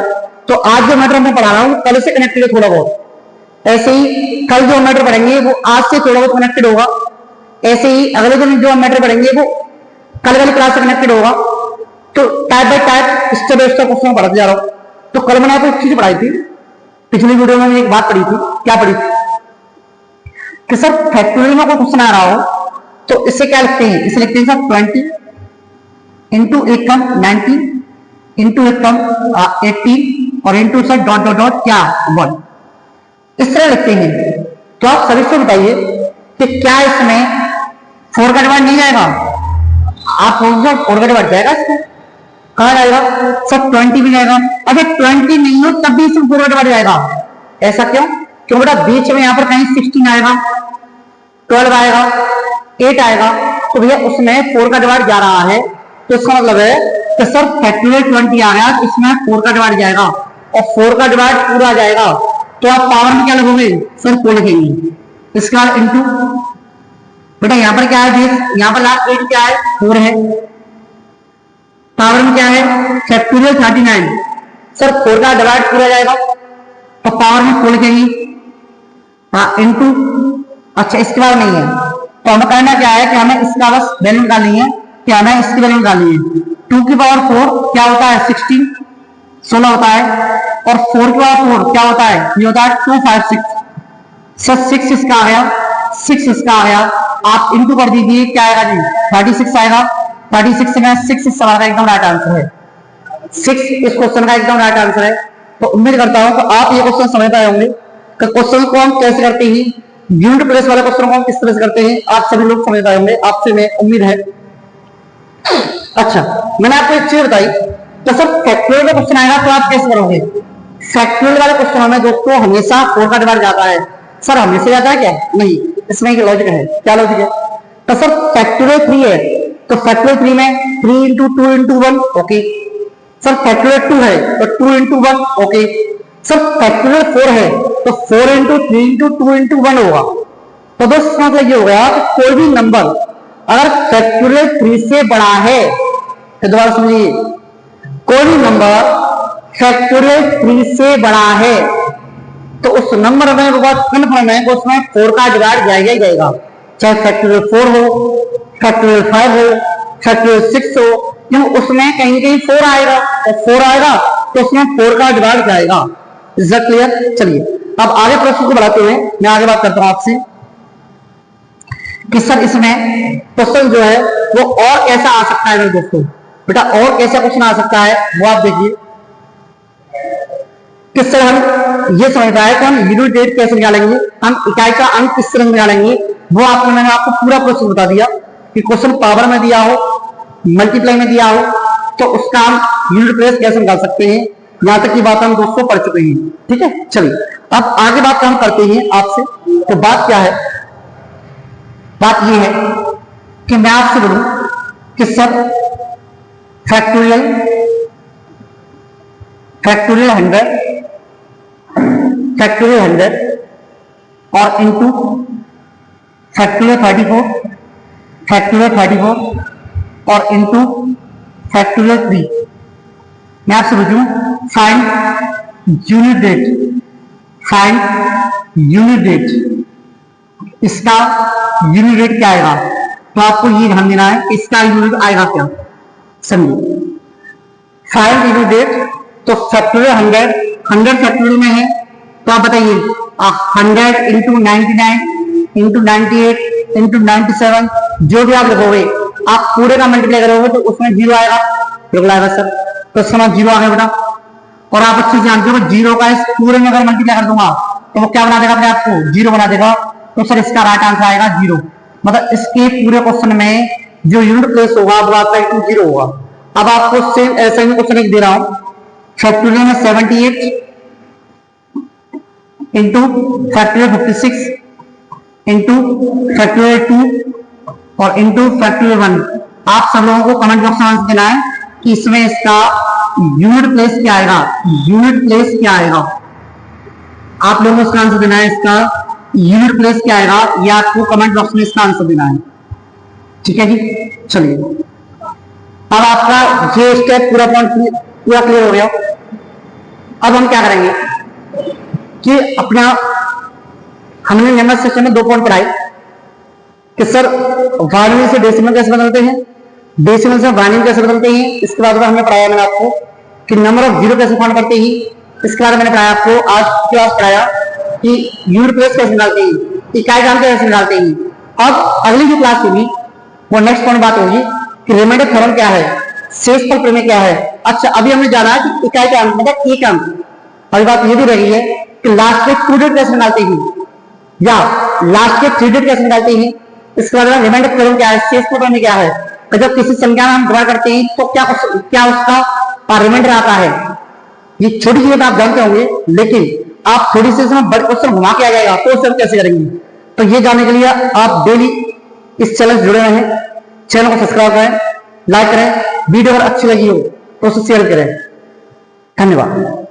[SPEAKER 1] तो आज जो मैटर मैं पढ़ा रहा हूँ कल से कनेक्टेड है थोड़ा बहुत। ऐसे ही कल जो मैटर पढ़ेंगे वो आज से थोड़ा बहुत कनेक्टेड होगा। ऐसे ही अगले दिन जो मैटर पढ़ेंगे वो कल वाली क्लास से कनेक्टेड होगा। तो type bye type step by step question पढ़ते जा रहा हूँ। तो कल मैंने आपको एक चीज पढ़ाई थी पिछली वीडियो में एक बात पढ़ी थी क्या पढ़ी थी कि सर फैक्टोरियल में कोई क्वेश्चन आ रहा हो तो इससे क्या लिखते हैं इसे लिखते हैं सर 20 इंटू एक कम 90 इंटू एक कम 80 और into sir dot dot dot क्या 1 इस तरह लिखते हैं। तो आप सभी से बताइए कि क्या इसमें 4 का डिवाइड नहीं जाएगा। आप 4 का डिवाइड जाएगा इसको कहा जाएगा सर 20 भी जाएगा। अगर 20 नहीं हो तब भी इसमें 4 का डिवाइड जाएगा। ऐसा क्यों क्यों बेटा बीच में यहाँ पर कहीं 16 आएगा 12 आएगा 8 आएगा तो भैया उसमें 4 का डिवाइड जा रहा है। तो इसका मतलब है कि सर फैक्टोरियल 20 आ गया तो इसमें 4 का डिवाइड जाएगा और 4 का डिवाइड पूरा जाएगा। तो आप पावर में क्या लिखोगे सर 4 लिखेंगे। इसका इंटू बेटा यहाँ पर क्या है यहाँ पर लास्ट 8 क्या है 4 है। पावर में क्या है फैक्टोरियल 39 सर 4 का डिवाइड पूरा जाएगा तो पावर में 4 लिखेंगे इंटू अच्छा इसके बाद नहीं है तो हमें करना क्या है कि हमें इसका बस वैल्यू निकालनी है कि हमें इसकी वैल्यू निकालनी है। 2 की पावर 4 क्या होता है 16 होता है और 4 की पावर 4 क्या होता है ये होता है 256 सर 6 इसका आ गया 6 इसका आ गया आप इंटू कर दीजिए, क्या आएगा जी 36 आएगा। 36 में 6 इस सवाल का एकदम राइट आंसर है। 6 इस क्वेश्चन का एकदम राइट आंसर है। तो उम्मीद करता हूं कि आप ये क्वेश्चन समझ पाए होंगे कि क्वेश्चन को हम कैसे करते हैं, यूनिट प्लेस वाले क्वेश्चन को हम किस तरह से करते हैं, आप सभी लोग समझ पाए होंगे, आपसे मैं उम्मीद है। अच्छा, मैंने आपको एक चीज बताई, तो सर फैक्टोरियल का क्वेश्चन आएगा तो आप कैसे करोगे? फैक्टोरियल वाले क्वेश्चन में दोस्तों हमेशा 4 का डिवाइड जाता है। सर हमेशा जाता है क्या? नहीं, इसमें एक लॉजिक है। क्या लॉजिक है? तो सर फैक्टोरियल 3 है तो फैक्टोरियल 3 में 3 into 2 into 1, okay. Sir factorial 2 है तो 2 इंटू 1, ओके। सर फैक्टोरियल 4 है तो 4 इंटू 3 इंटू 2 इंटू 1 होगा। तो दोस्तों मतलब ये हो गया कि कोई भी नंबर अगर फैक्टोरियल 3 से बड़ा है, तो दोबारा समझिए, कोई भी नंबर फैक्टोरियल 3 से बड़ा है तो उस नंबर में कन्फर्म है कि उसमें 4 का डिवाइड जाएगा ही जाएगा, चाहे फैक्टोरियल 4 हो, फैक्टोरियल 5 हो, फैक्टोरियल 6 हो, क्यों उसमें कहीं कहीं 4 आएगा और 4 आएगा तो उसमें 4 का डिवाइड जाएगा। Is that clear? चलिए अब आगे प्रश्न को बढ़ाते हुए मैं आगे बात करता हूं आपसे कि सर इसमें क्वेश्चन जो है वो और कैसा आ सकता है मेरे दोस्तों। बेटा और कैसा क्वेश्चन आ सकता है वो आप देखिए कि सर हम ये समझ पाए कि हम यूनिट डेट कैसे निकालेंगे, हम इकाई का अंक किस तरह निकालेंगे, वो आपको मैंने आपको पूरा प्रोसेस बता दिया कि क्वेश्चन पावर में दिया हो, मल्टीप्लाई में दिया हो तो उसका हम यूनिट प्लेस कैसे निकाल सकते हैं। यहां तक की बात हम दोस्तों पढ़ चुके हैं। ठीक है, चलिए अब आगे बात हम करते हैं आपसे। तो बात क्या है? बात ये है कि मैं आपसे बोलूं कि सर फैक्टोरियल 100 फैक्टोरियल 100 और इंटू फैक्टोरियल 34 और इंटू फैक्टोरियल 3। मैं आपसे पूछूं फाइंड यूनिट डेट, इसका यूनिट डेट क्या आएगा? तो आपको ये ध्यान देना है इसका यूनिट आएगा क्या, समझिए। फाइंड यूनिट डेट, तो फैक्टोरियल 100 फैक्टोरियल में है तो आप बताइए 100 इंटू 99 इंटू 98 इंटू 97 जो भी आप लिखोगे आप पूरे का मल्टीप्लाई करोगे तो उसमें 0 आएगा, बिल्कुल आएगा सर। तो समय 0 आ गया बेटा। और आप अच्छे से जानते हो 0 का इस पूरे में अगर मल्टीप्लाई कर दूंगा तो वो क्या बना देगा अपने आप को? 0 बना देगा। तो सर इसका राइट आंसर आएगा 0। मतलब इसके पूरे क्वेश्चन में जो यूनिट प्लेस होगा वो आपका 0 होगा। अब आपको सेम ऐसा ही क्वेश्चन एक दे रहा हूं, फैक्टोरियल में 78 इंटू फैक्टोरियल 56 इंटू फैक्टोरियल 2 और इंटू फैक्टोरियल 1। आप सब लोगों को कमेंट बॉक्स में आंसर देना है कि इसमें इसका यूनिट प्लेस क्या आएगा, यूनिट प्लेस क्या आएगा। आप लोगों को इसका आंसर देना है, इसका यूनिट प्लेस क्या आएगा, या आपको कमेंट बॉक्स में इसका आंसर देना है। ठीक है जी, चलिए अब आपका ये स्टेप पूरा क्लियर हो गया। अब हम क्या करेंगे कि अपना हमने नंबर सेक्शन में 2 पॉइंट पढ़ाए कि सर बाइनरी से डेसिमल कैसे बदलते हैं, डेसिमल से बाइनरी कैसे बदलते हैं। इसके बाद हमने पढ़ाया मैंने आपको कि नंबर ऑफ जीरो कैसे फाइंड करते हैं। इसके बाद मैंने पढ़ाया आपको आज क्लास पढ़ाया कि यूनिट प्लेस कैसे निकालते हैं, इकाई का अंक कैसे निकालते हैं। अब अगली जो क्लास होगी वो नेक्स्ट पॉइंट बात होगी कि रिमाइंडर थ्योरम क्या है, शेषफल प्रमेय क्या है। अच्छा अभी हमने जाना है कि इकाई का अंक मतलब एक अंक। अभी बात ये भी रह गई है कि लास्ट के 2 डिजिट कैसे निकालते हैं या लास्ट के 3 डिजिट कैसे निकालते हैं। इसके बाद रिमाइंडर थ्योरम क्या है, शेषफल प्रमेय क्या है। तो जब किसी संख्या में हम डिवाइड करते हैं तो क्या उसका रिमाइंडर आता है। ये छोटी चीजें आप जानते होंगे, लेकिन आप थोड़ी सी इसमें बड़े क्वेश्चन घुमा के आ जाएगा तो उसे कैसे करेंगे। तो ये जानने के लिए आप डेली इस चैनल से जुड़े रहें, चैनल को सब्सक्राइब करें, लाइक करें, वीडियो अगर अच्छी लगी हो तो उसे शेयर करें। धन्यवाद।